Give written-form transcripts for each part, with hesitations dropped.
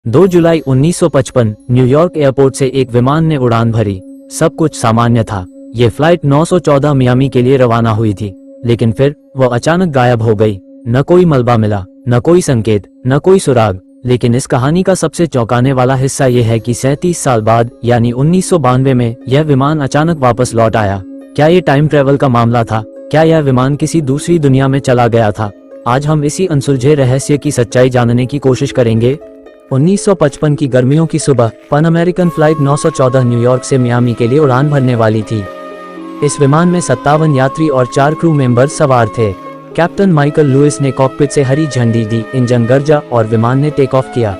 2 जुलाई 1955 New York airport से एक विमान ने उड़ान भरी। सब कुछ सामान्य था। ये फ्लाइट 914 मियामी के लिए रवाना हुई थी, लेकिन फिर वो अचानक गायब हो गई। न कोई मलबा मिला, न कोई संकेत, न कोई सुराग। लेकिन इस कहानी का सबसे चौंकाने वाला हिस्सा ये है कि 37 साल बाद यानी 1992 में यह विमान अचानक वापस लौट आया। क्या ये टाइम ट्रेवल का मामला था? क्या यह विमान किसी दूसरी दुनिया में चला गया था? आज हम इसी अनसुलझे रहस्य की सच्चाई जानने की कोशिश करेंगे। 1955 की गर्मियों की सुबह पैन अमेरिकन फ्लाइट 914 न्यूयॉर्क से मियामी के लिए उड़ान भरने वाली थी। इस विमान में 57 यात्री और 4 क्रू मेंबर सवार थे। कैप्टन माइकल लुइस ने कॉकपिट से हरी झंडी दी, इंजन गरजा और विमान ने टेक ऑफ किया।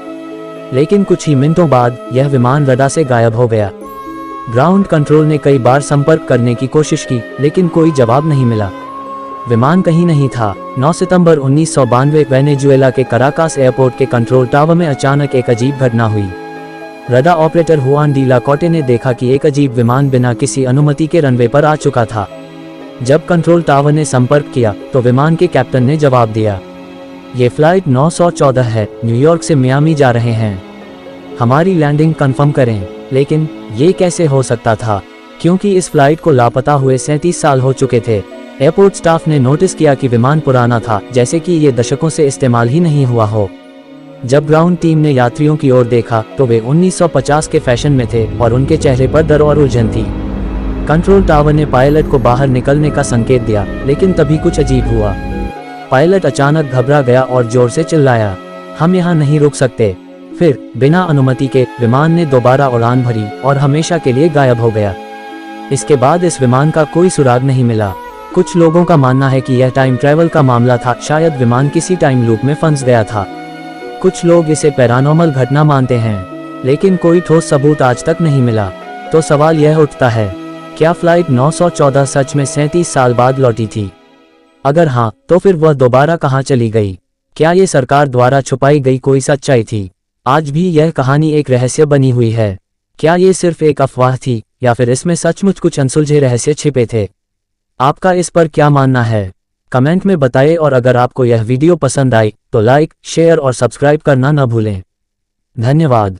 लेकिन कुछ ही मिनटों बाद यह विमान रडार से गायब हो गया। ग्राउंड कंट्रोल ने कई बार संपर्क करने की कोशिश की, लेकिन कोई जवाब नहीं मिला। विमान कहीं नहीं था। 9 सितंबर 1992 वेनेजुएला के कराकास एयरपोर्ट के कंट्रोल टावर में अचानक एक अजीब घटना हुई। रडार ऑपरेटर हुआन डी ला कोटे ने देखा कि एक अजीब विमान बिना किसी अनुमति के रनवे पर आ चुका था। जब कंट्रोल टावर ने संपर्क किया तो विमान के कैप्टन ने जवाब दिया, ये फ्लाइट 914 है, न्यूयॉर्क से मियामी जा रहे हैं, हमारी लैंडिंग कंफर्म करें। लेकिन ये कैसे हो सकता था, क्योंकि इस फ्लाइट को लापता हुए 37 साल हो चुके थे। एयरपोर्ट स्टाफ ने नोटिस किया कि विमान पुराना था, जैसे कि ये दशकों से इस्तेमाल ही नहीं हुआ हो। जब ग्राउंड टीम ने यात्रियों की ओर देखा तो वे 1950 के फैशन में थे और उनके चेहरे पर डर और उलझन थी। कंट्रोल टावर ने पायलट को बाहर निकलने का संकेत दिया, लेकिन तभी कुछ अजीब हुआ। पायलट अचानक घबरा गया और जोर से चिल्लाया, हम यहाँ नहीं रुक सकते। फिर बिना अनुमति के विमान ने दोबारा उड़ान भरी और हमेशा के लिए गायब हो गया। इसके बाद इस विमान का कोई सुराग नहीं मिला। कुछ लोगों का मानना है कि यह टाइम ट्रैवल का मामला था, शायद विमान किसी टाइम लूप में फंस गया था। कुछ लोग इसे पैरानॉर्मल घटना मानते हैं, लेकिन कोई ठोस सबूत आज तक नहीं मिला। तो सवाल यह उठता है, क्या फ्लाइट 914 सच में 37 साल बाद लौटी थी? अगर हाँ, तो फिर वह दोबारा कहाँ चली गई? क्या ये सरकार द्वारा छुपाई गई कोई सच्चाई थी? आज भी यह कहानी एक रहस्य बनी हुई है। क्या ये सिर्फ एक अफवाह थी या फिर इसमें सचमुच कुछ अनसुलझे रहस्य छिपे थे? आपका इस पर क्या मानना है? कमेंट में बताएं और अगर आपको यह वीडियो पसंद आई तो लाइक, शेयर और सब्सक्राइब करना न भूलें। धन्यवाद।